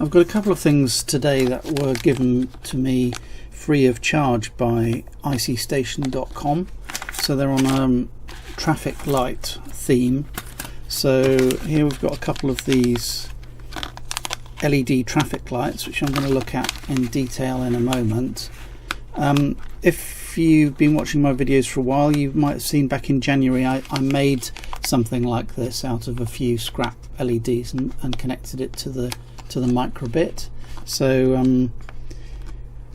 I've got a couple of things today that were given to me free of charge by icstation.com. So they're on a traffic light theme. So here we've got a couple of these LED traffic lights, which I'm going to look at in detail in a moment. If you've been watching my videos for a while, you might have seen back in January I made something like this out of a few scrap LEDs and connected it to the microbit. So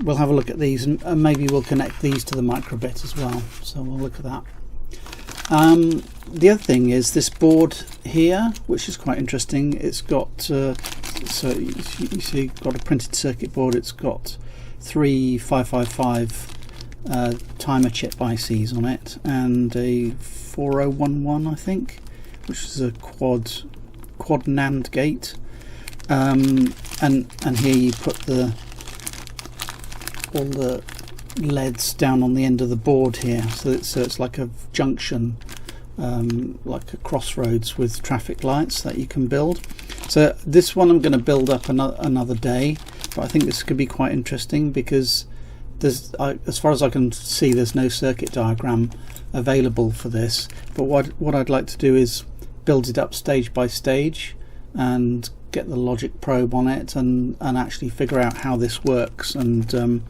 we'll have a look at these, and maybe we'll connect these to the microbit as well. So we'll look at that. The other thing is this board here, which is quite interesting. It's got so you see, got a printed circuit board. It's got 3 555 timer chip ICs on it, and a 4011, I think, which is a quad NAND gate. And here you put all the LEDs down on the end of the board here, so it's like a junction, like a crossroads with traffic lights that you can build. So this one I'm going to build up another day, but I think this could be quite interesting because as far as I can see, there's no circuit diagram available for this. But what I'd like to do is build it up stage by stage and get the logic probe on it and actually figure out how this works and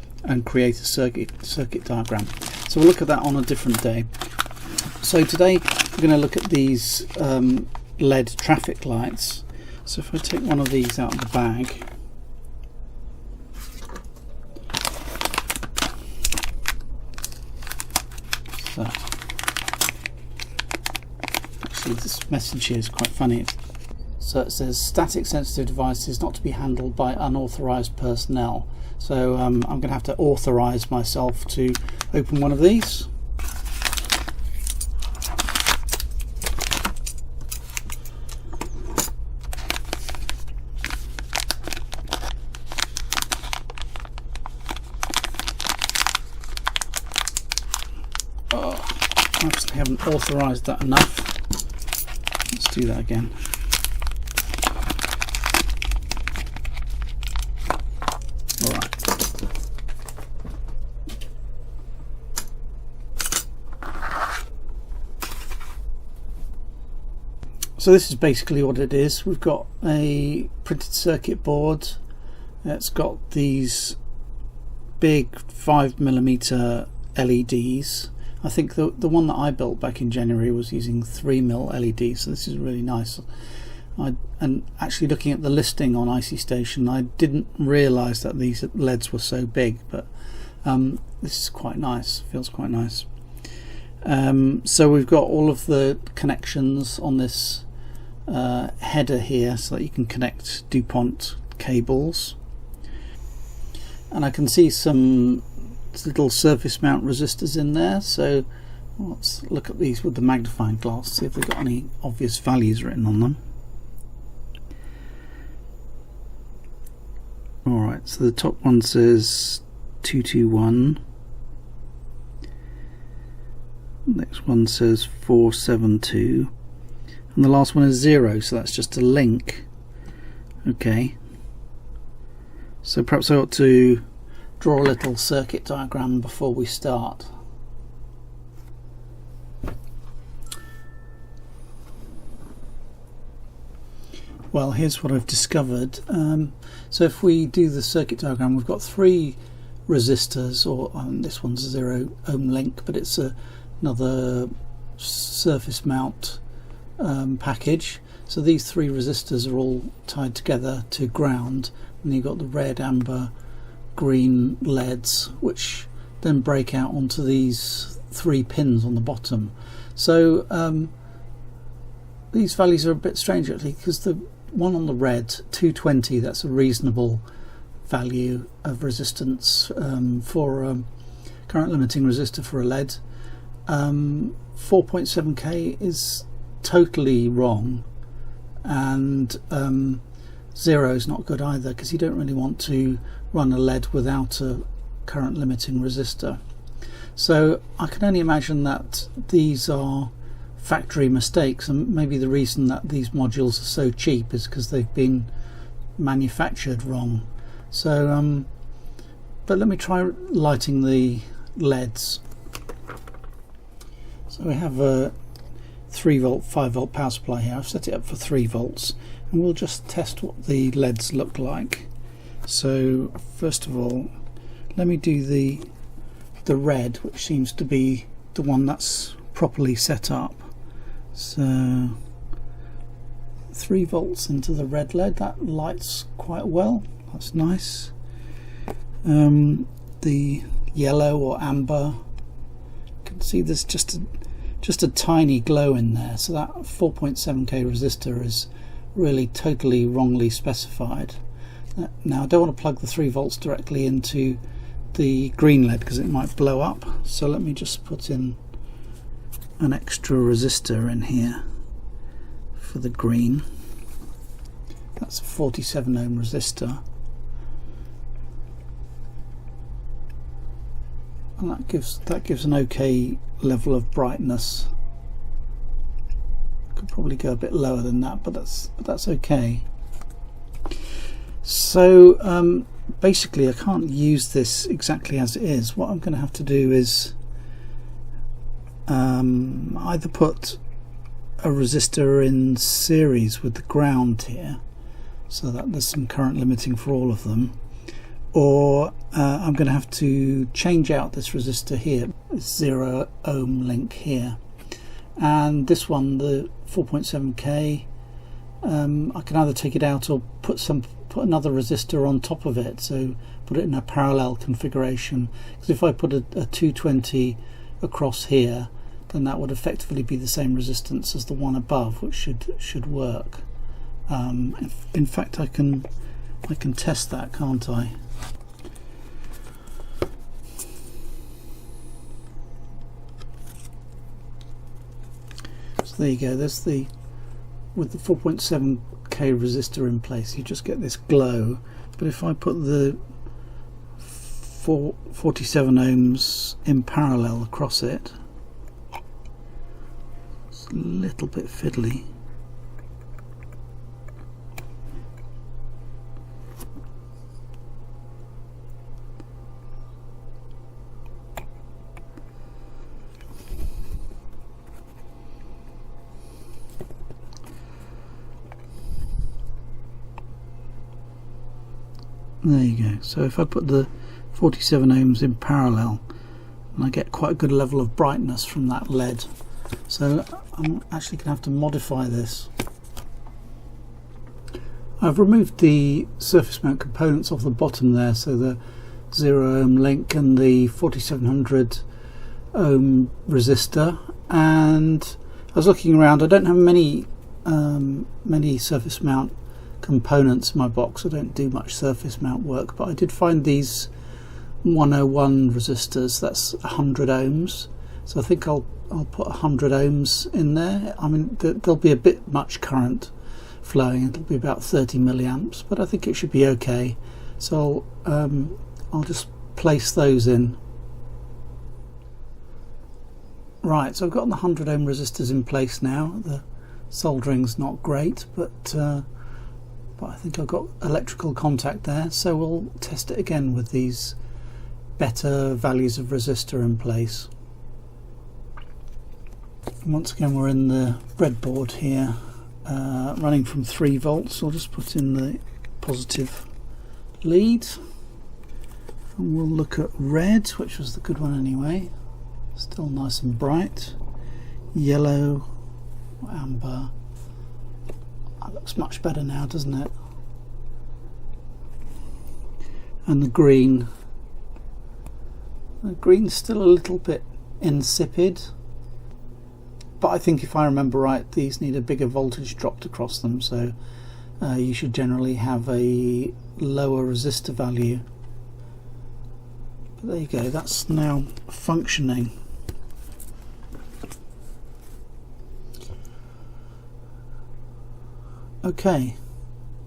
create a circuit diagram. So we'll look at that on a different day. So today we're going to look at these LED traffic lights. So if I take one of these out of the bag, so actually this message here is quite funny. So it says static sensitive devices not to be handled by unauthorized personnel. So I'm going to have to authorize myself to open one of these. Oh, I actually haven't authorized that enough. Let's do that again. So this is basically what it is. We've got a printed circuit board. It's got these big 5mm LEDs. I think the one that I built back in January was using 3mm LEDs, so this is really nice. And actually looking at the listing on icstation, I didn't realise that these LEDs were so big, but this is quite nice, feels quite nice. So we've got all of the connections on this header here so that you can connect DuPont cables, and I can see some little surface mount resistors in there. So let's look at these with the magnifying glass, see if they've got any obvious values written on them. Alright, so the top one says 221, next one says 472, and the last one is 0, so that's just a link. Okay, so perhaps I ought to draw a little circuit diagram before we start. Well, here's what I've discovered. So if we do the circuit diagram, we've got 3 resistors, or this one's a 0 ohm link, but it's another surface mount package. So these 3 resistors are all tied together to ground, and you've got the red, amber, green LEDs, which then break out onto these 3 pins on the bottom. So these values are a bit strange actually, because the one on the red, 220, that's a reasonable value of resistance for a current limiting resistor for a LED. 4.7k is totally wrong, and 0 is not good either, because you don't really want to run a LED without a current limiting resistor. So I can only imagine that these are factory mistakes, and maybe the reason that these modules are so cheap is because they've been manufactured wrong. So but let me try lighting the LEDs. So we have a 3 volt 5 volt power supply here. I've set it up for 3 volts, and we'll just test what the LEDs look like. So first of all, let me do the red, which seems to be the one that's properly set up. So 3 volts into the red LED, that lights quite well, that's nice. The yellow or amber, you can see there's just a tiny glow in there, so that 4.7k resistor is really totally wrongly specified. Now I don't want to plug the 3 volts directly into the green LED because it might blow up, so let me just put in an extra resistor in here for the green. That's a 47 ohm resistor, and that gives an okay level of brightness. Could probably go a bit lower than that, but that's okay. So basically I can't use this exactly as it is. What I'm going to have to do is either put a resistor in series with the ground here, so that there's some current limiting for all of them, or I'm going to have to change out this resistor here, this 0 ohm link here, and this one, the 4.7k, I can either take it out or put another resistor on top of it, so put it in a parallel configuration, because if I put a 220 across here, then that would effectively be the same resistance as the one above, which should work. In fact, I can test that, can't I? So there you go. There's with the 4.7k resistor in place, you just get this glow. But if I put the 47 ohms in parallel across it, it's a little bit fiddly. There you go. So if I put the 47 ohms in parallel, and I get quite a good level of brightness from that LED. So I'm actually going to have to modify this. I've removed the surface mount components off the bottom there, so the 0 ohm link and the 4700 ohm resistor, and I was looking around. I don't have many surface mount components in my box. I don't do much surface mount work, but I did find these 101 resistors. That's 100 ohms, so I think I'll put 100 ohms in there. I mean, there'll be a bit much current flowing, it'll be about 30 milliamps, but I think it should be okay. So I'll just place those in. Right, so I've got the 100 ohm resistors in place now. The soldering's not great, but I think I've got electrical contact there, so we'll test it again with these better values of resistor in place. And once again, we're in the breadboard here, running from 3 volts. I'll just put in the positive lead, and we'll look at red, which was the good one anyway, still nice and bright. Yellow, amber. That looks much better now, doesn't it? And the green. The green's still a little bit insipid, but I think if I remember right, these need a bigger voltage dropped across them, so you should generally have a lower resistor value. But there you go, that's now functioning. Okay,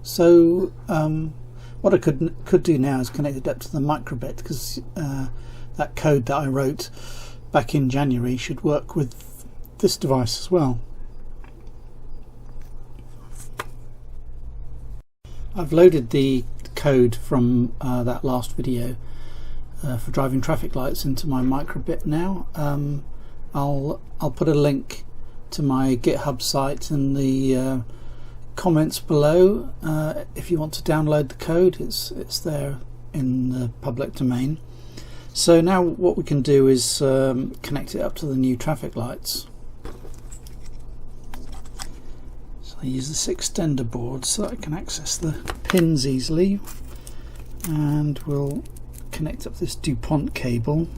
so what I could do now is connect it up to the microbit, because that code that I wrote back in January should work with this device as well. I've loaded the code from that last video for driving traffic lights into my microbit now. I'll put a link to my GitHub site in the comments below. If you want to download the code, it's there in the public domain. So now what we can do is connect it up to the new traffic lights. So I use this extender board so that I can access the pins easily, and we'll connect up this DuPont cable.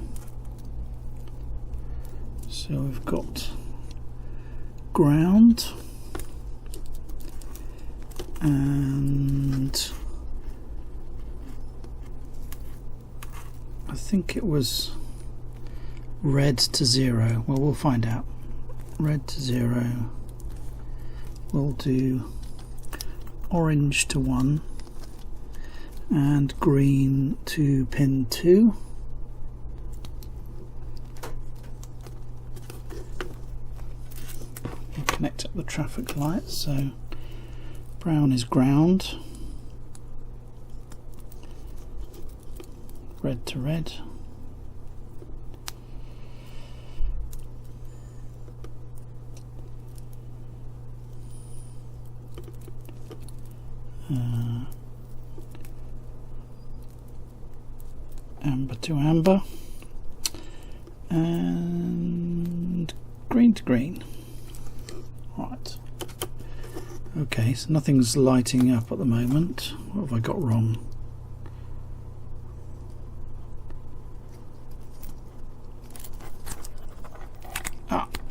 So we've got ground and I think it was red to 0. Well, we'll find out. Red to 0. We'll do orange to 1 and green to pin 2. We'll connect up the traffic lights. So brown is ground, red to red, amber to amber, and green to green. Right. Okay, so nothing's lighting up at the moment. What have I got wrong?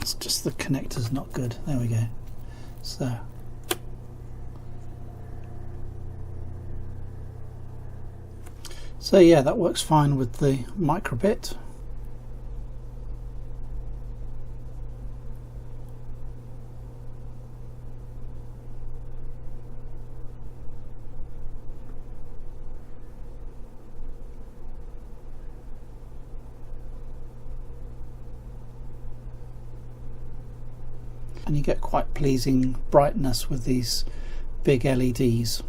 It's just the connector's not good. There we go. So yeah, that works fine with the microbit. And you get quite pleasing brightness with these big LEDs.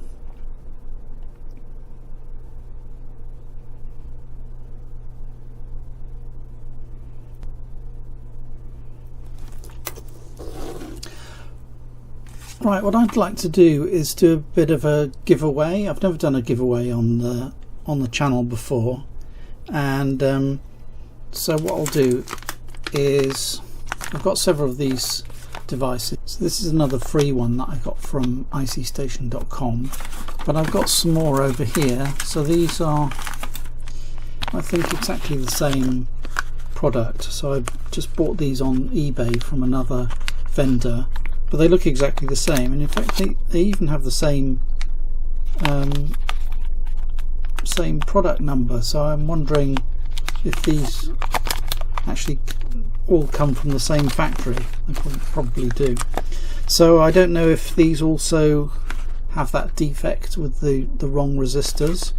Right, what I'd like to do is do a bit of a giveaway. I've never done a giveaway on the channel before, and so what I'll do is, I've got several of these devices. So this is another free one that I got from icstation.com, but I've got some more over here. So these are, I think, exactly the same product. So I just bought these on eBay from another vendor, but they look exactly the same, and in fact they even have the same same product number. So I'm wondering if these actually all come from the same factory. They probably do. So I don't know if these also have that defect with the wrong resistors,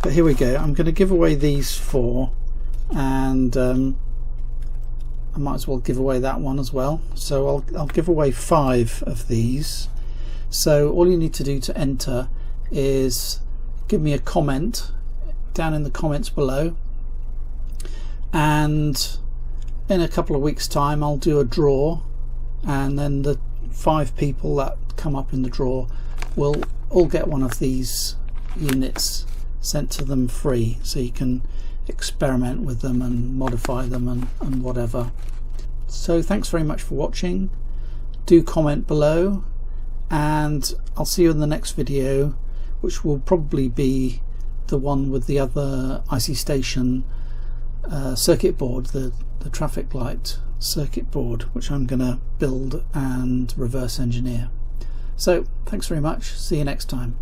but here we go. I'm going to give away these 4, and I might as well give away that one as well. So I'll give away 5 of these. So all you need to do to enter is give me a comment down in the comments below, and in a couple of weeks time I'll do a draw, and then the 5 people that come up in the draw will all get one of these units sent to them free, so you can experiment with them and modify them and whatever. So thanks very much for watching. Do comment below, and I'll see you in the next video, which will probably be the one with the other IC Station circuit board, the traffic light circuit board, which I'm going to build and reverse engineer. So thanks very much. See you next time.